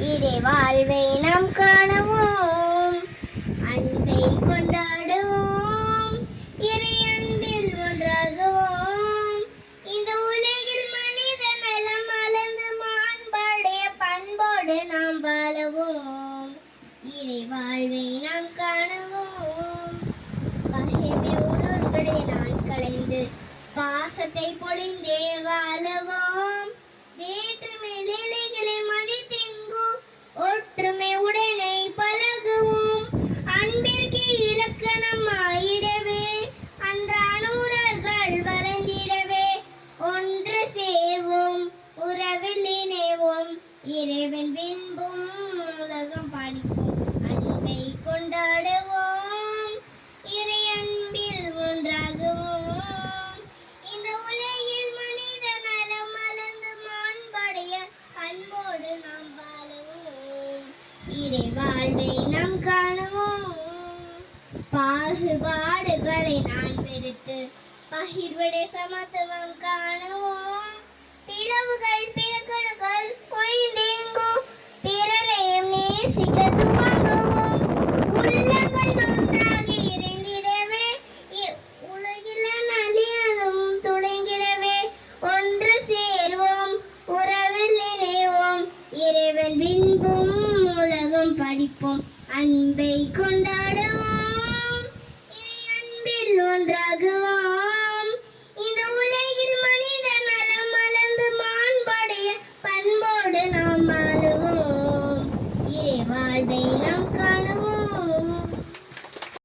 இறை வாழ்வை நாம் காணவோம், அன்பை கொண்டாடுவோம், இறை அன்பில் ஒன்றாகுவோம். இந்த உலகில் மனித நலம் மலர்ந்து மாண்படைய பண்போடு நாம் வாழவோம், இறை வாழ்வை நாம் காணுவோம். பகைமை உணர்வுகளை நான் களைந்து பாசத்தை பொழிந்தே வாழவோம். வேற்றுமை நிலைகளை மதித்தெங்கு ஒற்றுமை உடனே பழகுவோம். அன்பிற்கு இலக்கணம் ஆயிடவே அன்றான உணர்கள் வளர்ந்திடவே ஒன்று சேர்வோம், உறவில் இணைவோம், இறைவன் பின்பும் உலகம் படிப்போம். அன்பை கொண்டாடுவோம், இறை அன்பில் ஒன்றாகுவோம். இந்த உலகில் மனித நலம் மலர்ந்து மாண்படைய அன்போடு நாம் வாழுவோம், இறை வாழ்வை நாம் காணுவோம். பாகுபாடுகளை நான் வெறுத்து பகிர்வடை சமத்துவம் காணுவோம். பிளவுகள் பிறகுகள் ஒழிந்தேங்கும், பிறரையும் நேசிக்க துவங்குவோம். உள்ளங்கள் ஒன்றாக இருந்திடவே உலகில் நலியதும் துடைங்கிடவே ஒன்று சேர்வோம், உறவில் இணைவோம், இறைவன் பின்பும் உலகம் படிப்போம். அன்பை கொண்டாடுவோம், இறை அன்பில் ஒன்றாகுவோம்.